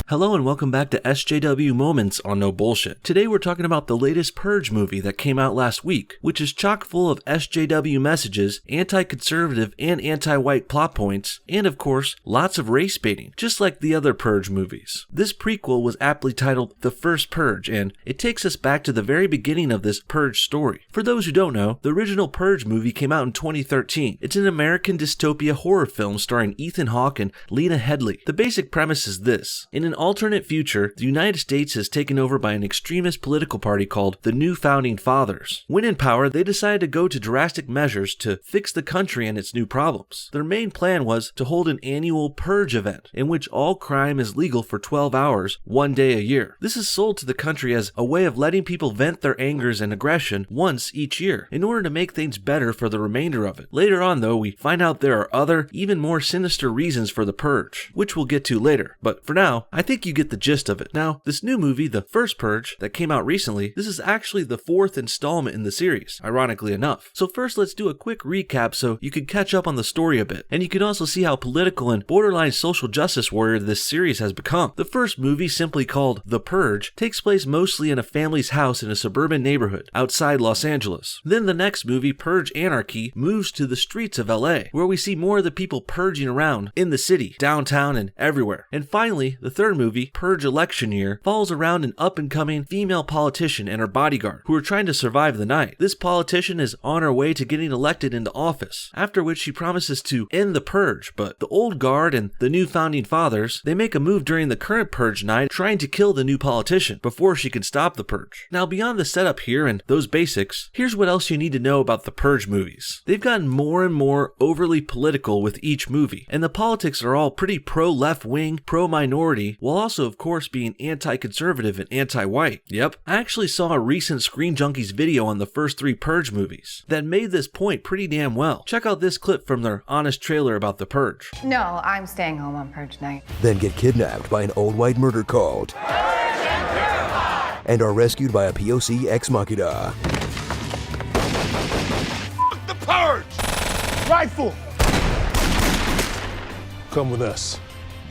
Hello and welcome back to SJW Moments on No Bullshit. Today we're talking about the latest Purge movie that came out last week, which is chock full of SJW messages, anti-conservative and anti-white plot points, and of course, lots of race baiting, just like the other Purge movies. This prequel was aptly titled The First Purge, and it takes us back to the very beginning of this Purge story. For those who don't know, the original Purge movie came out in 2013. It's an American dystopia horror film starring Ethan Hawke and Lena Headey. The basic premise is this. In an alternate future, the United States is taken over by an extremist political party called the New Founding Fathers. When in power, they decided to go to drastic measures to fix the country and its new problems. Their main plan was to hold an annual purge event, in which all crime is legal for 12 hours, one day a year. This is sold to the country as a way of letting people vent their angers and aggression once each year, in order to make things better for the remainder of it. Later on, though, we find out there are other, even more sinister reasons for the purge, which we'll get to later. But for now, I think you get the gist of it. Now, this new movie, The First Purge, that came out recently, this is actually the fourth installment in the series, ironically enough. So first, let's do a quick recap so you can catch up on the story a bit, and you can also see how political and borderline social justice warrior this series has become. The first movie, simply called The Purge, takes place mostly in a family's house in a suburban neighborhood outside Los Angeles. Then the next movie, Purge Anarchy, moves to the streets of LA, where we see more of the people purging around in the city, downtown, and everywhere. And finally, the third movie, Purge Electioneer, follows around an up-and-coming female politician and her bodyguard, who are trying to survive the night. This politician is on her way to getting elected into office, after which she promises to end the purge, but the old guard and the new founding fathers, they make a move during the current purge night, trying to kill the new politician before she can stop the purge. Now, beyond the setup here and those basics, here's what else you need to know about the Purge movies. They've gotten more and more overly political with each movie, and the politics are all pretty pro-left-wing, pro-minority, while also, of course, being anti-conservative and anti-white. Yep, I actually saw a recent Screen Junkies video on the first three Purge movies that made this point pretty damn well. Check out this clip from their honest trailer about the Purge. No, I'm staying home on Purge night. Then get kidnapped by an old white murder cult and are rescued by a POC ex machina. Fuck the Purge! Rifle! Come with us.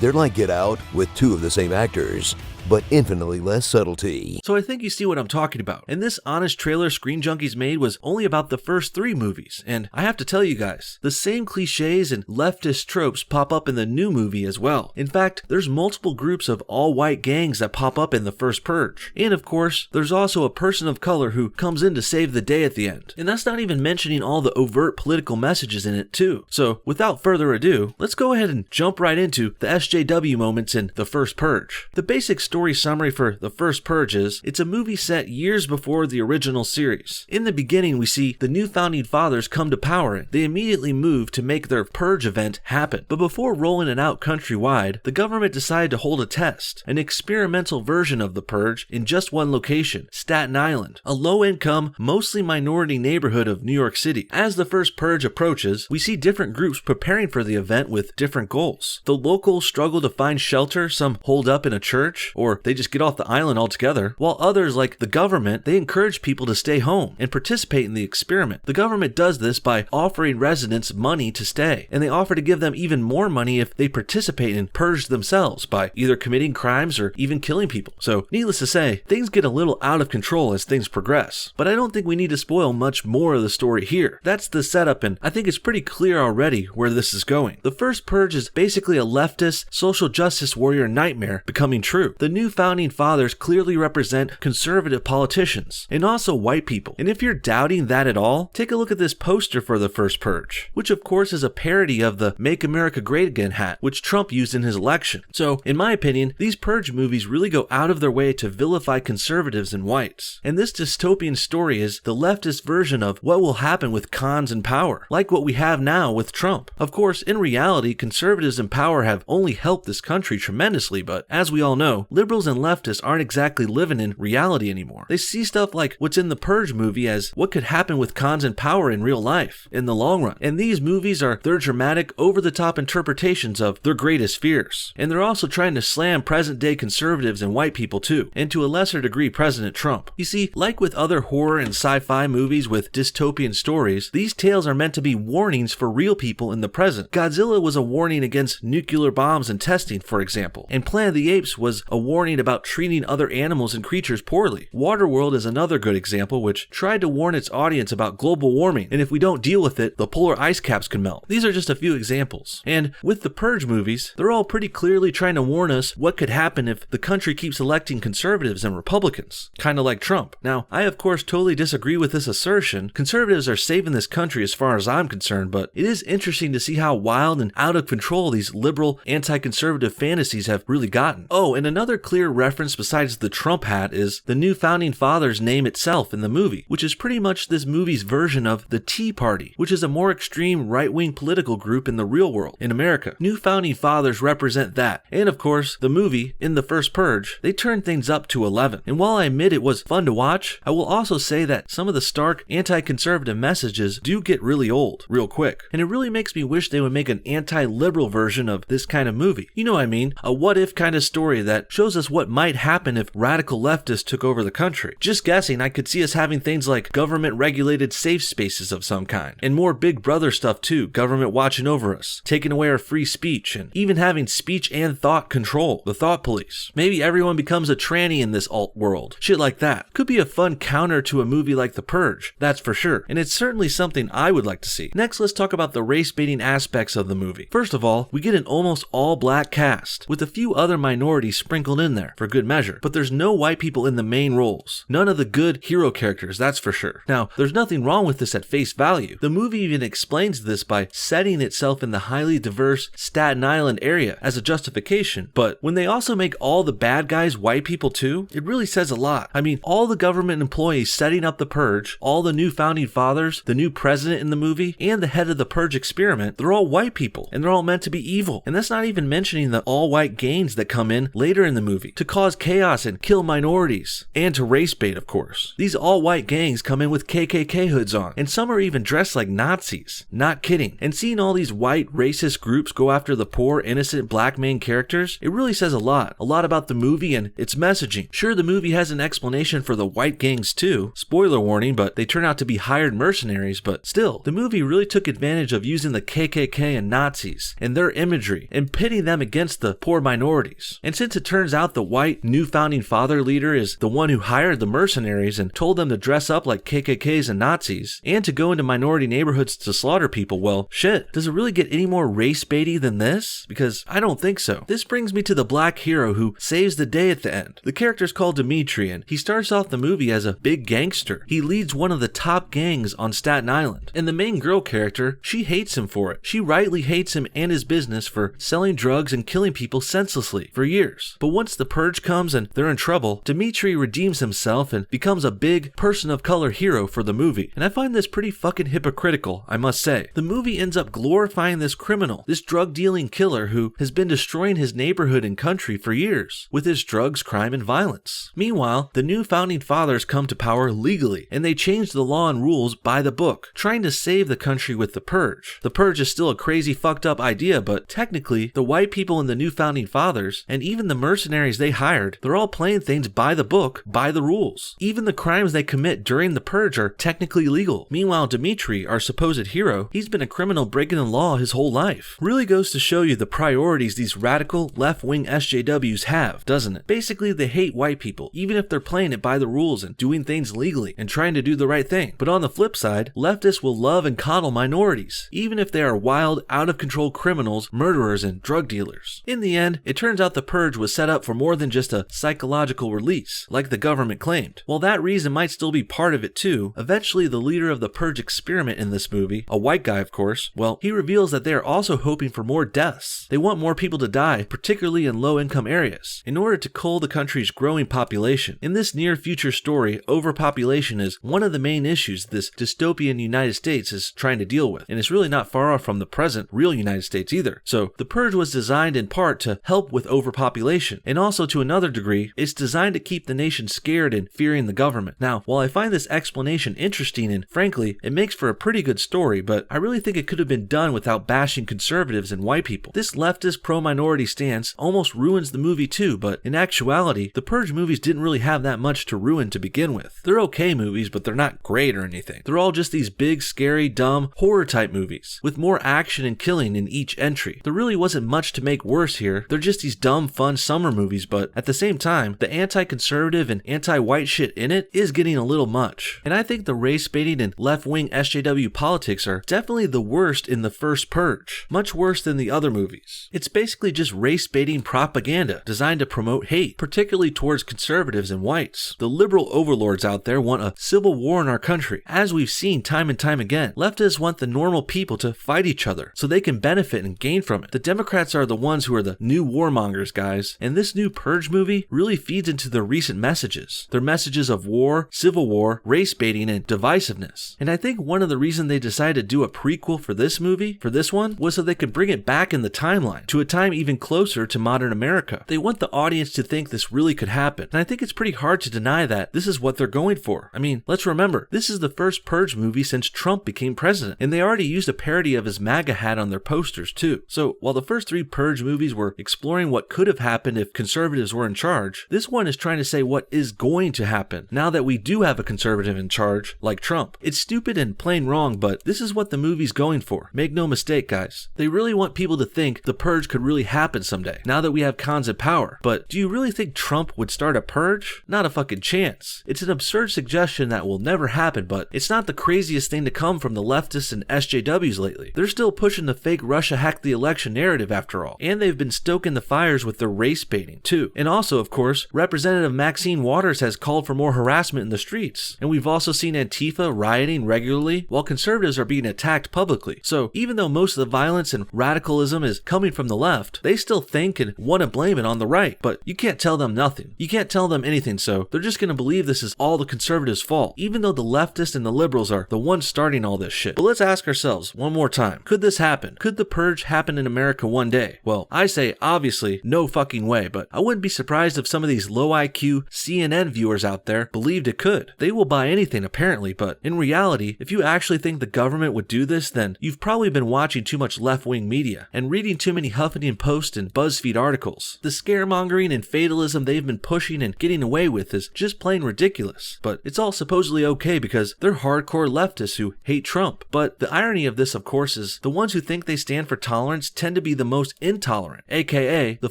They're like Get Out with two of the same actors, but infinitely less subtlety. So I think you see what I'm talking about. And this honest trailer Screen Junkies made was only about the first three movies. And I have to tell you guys, the same cliches and leftist tropes pop up in the new movie as well. In fact, there's multiple groups of all-white gangs that pop up in the first Purge. And of course, there's also a person of color who comes in to save the day at the end. And that's not even mentioning all the overt political messages in it too. So without further ado, let's go ahead and jump right into the SJW moments in the first Purge. The basic story summary for The First Purge is, it's a movie set years before the original series. In the beginning, we see the new founding fathers come to power and they immediately move to make their purge event happen. But before rolling it out countrywide, the government decided to hold a test, an experimental version of the purge in just one location, Staten Island, a low-income, mostly minority neighborhood of New York City. As the first purge approaches, we see different groups preparing for the event with different goals. The locals struggle to find shelter, some hold up in a church, or they just get off the island altogether, while others, like the government, they encourage people to stay home and participate in the experiment. The government does this by offering residents money to stay, and they offer to give them even more money if they participate and purge themselves by either committing crimes or even killing people. So, needless to say, things get a little out of control as things progress. But I don't think we need to spoil much more of the story here. That's the setup, and I think it's pretty clear already where this is going. The first purge is basically a leftist, social justice warrior nightmare becoming true. The new founding fathers clearly represent conservative politicians and also white people. And if you're doubting that at all, take a look at this poster for the first purge, which of course is a parody of the Make America Great Again hat, which Trump used in his election. So, in my opinion, these purge movies really go out of their way to vilify conservatives and whites. And this dystopian story is the leftist version of what will happen with cons in power, like what we have now with Trump. Of course, in reality, conservatives in power have only helped this country tremendously, but as we all know, liberals and leftists aren't exactly living in reality anymore. They see stuff like what's in the Purge movie as what could happen with cons in power in real life in the long run. And these movies are their dramatic, over-the-top interpretations of their greatest fears. And they're also trying to slam present-day conservatives and white people too, and to a lesser degree President Trump. You see, like with other horror and sci-fi movies with dystopian stories, these tales are meant to be warnings for real people in the present. Godzilla was a warning against nuclear bombs and testing, for example. And Planet of the Apes was a warning about treating other animals and creatures poorly. Waterworld is another good example, which tried to warn its audience about global warming, and if we don't deal with it, the polar ice caps can melt. These are just a few examples. And with the Purge movies, they're all pretty clearly trying to warn us what could happen if the country keeps electing conservatives and Republicans, kind of like Trump. Now, I of course totally disagree with this assertion. Conservatives are saving this country as far as I'm concerned, but it is interesting to see how wild and out of control these liberal, anti-conservative fantasies have really gotten. Oh, and another clear reference besides the Trump hat is the new founding fathers name itself in the movie, which is pretty much this movie's version of the Tea Party, which is a more extreme right-wing political group in the real world, in America. New founding fathers represent that. And of course, the movie, in the first Purge, they turned things up to 11. And while I admit it was fun to watch, I will also say that some of the stark anti-conservative messages do get really old, real quick. And it really makes me wish they would make an anti-liberal version of this kind of movie. You know what I mean? A what-if kind of story that shows us what might happen if radical leftists took over the country. Just guessing, I could see us having things like government-regulated safe spaces of some kind. And more Big Brother stuff too, government watching over us, taking away our free speech, and even having speech and thought control, the thought police. Maybe everyone becomes a tranny in this alt world. Shit like that. Could be a fun counter to a movie like The Purge, that's for sure. And it's certainly something I would like to see. Next, let's talk about the race-baiting aspects of the movie. First of all, we get an almost all-black cast, with a few other minorities sprinkled in there, for good measure. But there's no white people in the main roles. None of the good hero characters, that's for sure. Now, there's nothing wrong with this at face value. The movie even explains this by setting itself in the highly diverse Staten Island area as a justification. But when they also make all the bad guys white people too, it really says a lot. I mean, all the government employees setting up the Purge, all the new founding fathers, the new president in the movie, and the head of the Purge experiment, they're all white people, and they're all meant to be evil. And that's not even mentioning the all-white gangs that come in later in the movie to cause chaos and kill minorities, and to race bait, of course. These all-white gangs come in with KKK hoods on, and some are even dressed like Nazis. Not kidding. And seeing all these white racist groups go after the poor, innocent black main characters, it really says a lot about the movie and its messaging. Sure, the movie has an explanation for the white gangs too, spoiler warning, but they turn out to be hired mercenaries, but still, the movie really took advantage of using the KKK and Nazis and their imagery and pitting them against the poor minorities. And since it turns out the white new founding father leader is the one who hired the mercenaries and told them to dress up like KKKs and Nazis and to go into minority neighborhoods to slaughter people, well, shit, does it really get any more race baity than this? Because I don't think so. This brings me to the black hero who saves the day at the end. The character's called Dimitri, and he starts off the movie as a big gangster. He leads one of the top gangs on Staten Island. And the main girl character, she hates him for it. She rightly hates him and his business for selling drugs and killing people senselessly for years. But once the Purge comes and they're in trouble, Dimitri redeems himself and becomes a big person of color hero for the movie. And I find this pretty fucking hypocritical, I must say. The movie ends up glorifying this criminal, this drug-dealing killer who has been destroying his neighborhood and country for years with his drugs, crime, and violence. Meanwhile, the new founding fathers come to power legally, and they change the law and rules by the book, trying to save the country with the Purge. The Purge is still a crazy fucked up idea, but technically, the white people in the new founding fathers, and even the mercenaries they hired, they're all playing things by the book, by the rules. Even the crimes they commit during the Purge are technically legal. Meanwhile, Dimitri, our supposed hero, he's been a criminal breaking the law his whole life. Really goes to show you the priorities these radical left-wing SJWs have, doesn't it? Basically, they hate white people, even if they're playing it by the rules and doing things legally and trying to do the right thing. But on the flip side, leftists will love and coddle minorities, even if they are wild, out-of-control criminals, murderers, and drug dealers. In the end, it turns out the Purge was set up for more than just a psychological release, like the government claimed. While that reason might still be part of it too, eventually the leader of the Purge experiment in this movie, a white guy of course, well, he reveals that they are also hoping for more deaths. They want more people to die, particularly in low-income areas, in order to cull the country's growing population. In this near-future story, overpopulation is one of the main issues this dystopian United States is trying to deal with, and it's really not far off from the present real United States either. So, the Purge was designed in part to help with overpopulation, and And also to another degree, it's designed to keep the nation scared and fearing the government. Now, while I find this explanation interesting and frankly, it makes for a pretty good story, but I really think it could have been done without bashing conservatives and white people. This leftist pro-minority stance almost ruins the movie too, but in actuality, the Purge movies didn't really have that much to ruin to begin with. They're okay movies, but they're not great or anything. They're all just these big, scary, dumb, horror-type movies, with more action and killing in each entry. There really wasn't much to make worse here. They're just these dumb, fun summer movies, but at the same time, the anti-conservative and anti-white shit in it is getting a little much. And I think the race-baiting and left-wing SJW politics are definitely the worst in the first Purge. Much worse than the other movies. It's basically just race-baiting propaganda designed to promote hate, particularly towards conservatives and whites. The liberal overlords out there want a civil war in our country. As we've seen time and time again, leftists want the normal people to fight each other so they can benefit and gain from it. The Democrats are the ones who are the new warmongers, guys, and this new Purge movie really feeds into their recent messages. Their messages of war, civil war, race baiting, and divisiveness. And I think one of the reasons they decided to do a prequel for this movie, for this one, was so they could bring it back in the timeline to a time even closer to modern America. They want the audience to think this really could happen, and I think it's pretty hard to deny that this is what they're going for. I mean, let's remember, this is the first Purge movie since Trump became president, and they already used a parody of his MAGA hat on their posters too. So while the first three Purge movies were exploring what could have happened if conservatives were in charge, this one is trying to say what is going to happen now that we do have a conservative in charge like Trump. It's stupid and plain wrong, but this is what the movie's going for. Make no mistake, guys. They really want people to think the Purge could really happen someday, now that we have cons in power. But do you really think Trump would start a Purge? Not a fucking chance. It's an absurd suggestion that will never happen, but it's not the craziest thing to come from the leftists and SJWs lately. They're still pushing the fake Russia hacked the election narrative after all, and they've been stoking the fires with their race baiting too. And also, of course, Representative Maxine Waters has called for more harassment in the streets, and we've also seen Antifa rioting regularly while conservatives are being attacked publicly. So even though most of the violence and radicalism is coming from the left, they still think and want to blame it on the right, but you can't tell them nothing. You can't tell them anything, so they're just gonna believe this is all the conservatives' fault, even though the leftists and the liberals are the ones starting all this shit. But let's ask ourselves one more time, could this happen? Could the Purge happen in America one day? Well, I say obviously no fucking way, but I wouldn't be surprised if some of these low IQ CNN viewers out there believed it could. They will buy anything apparently, but in reality, if you actually think the government would do this, then you've probably been watching too much left-wing media and reading too many Huffington Post and BuzzFeed articles. The scaremongering and fatalism they've been pushing and getting away with is just plain ridiculous. But it's all supposedly okay because they're hardcore leftists who hate Trump. But the irony of this, of course, is the ones who think they stand for tolerance tend to be the most intolerant, aka the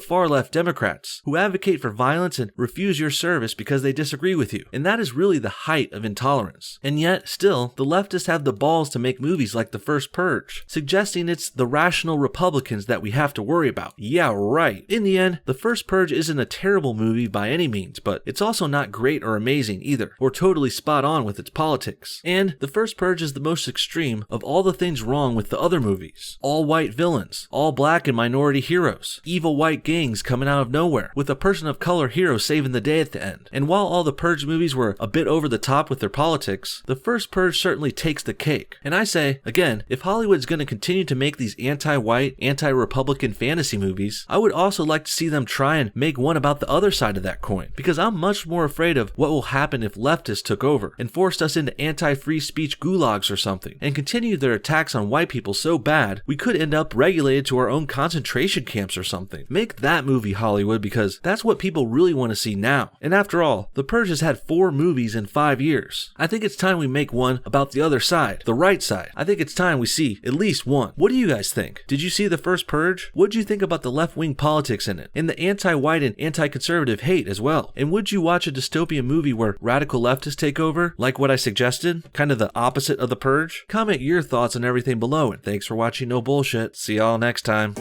far-left Democrats, who advocate for violence and refuse your service because they disagree with you. And that is really the height of intolerance. And yet, still, the leftists have the balls to make movies like the first Purge, suggesting it's the rational Republicans that we have to worry about. Yeah, right. In the end, the first Purge isn't a terrible movie by any means, but it's also not great or amazing either, or totally spot on with its politics. And the first Purge is the most extreme of all the things wrong with the other movies. All white villains, all black and minority heroes, evil white gangs coming out of nowhere, with a person of color hero saving the day at the end. And while all the Purge movies were a bit over the top with their politics, the first Purge certainly takes the cake. And I say, again, if Hollywood's going to continue to make these anti-white, anti-Republican fantasy movies, I would also like to see them try and make one about the other side of that coin, because I'm much more afraid of what will happen if leftists took over and forced us into anti-free speech gulags or something, and continued their attacks on white people so bad we could end up relegated to our own concentration camps or something. Make that movie, Hollywood, because that's what people really want to see now. And after all, The Purge has had 4 movies in 5 years. I think it's time we make one about the other side, the right side. I think it's time we see at least one. What do you guys think? Did you see the first Purge? What did you think about the left-wing politics in it, and the anti-white and anti-conservative hate as well? And would you watch a dystopian movie where radical leftists take over, like what I suggested? Kind of the opposite of the Purge? Comment your thoughts on everything below, and thanks for watching No Bullshit. See y'all next time.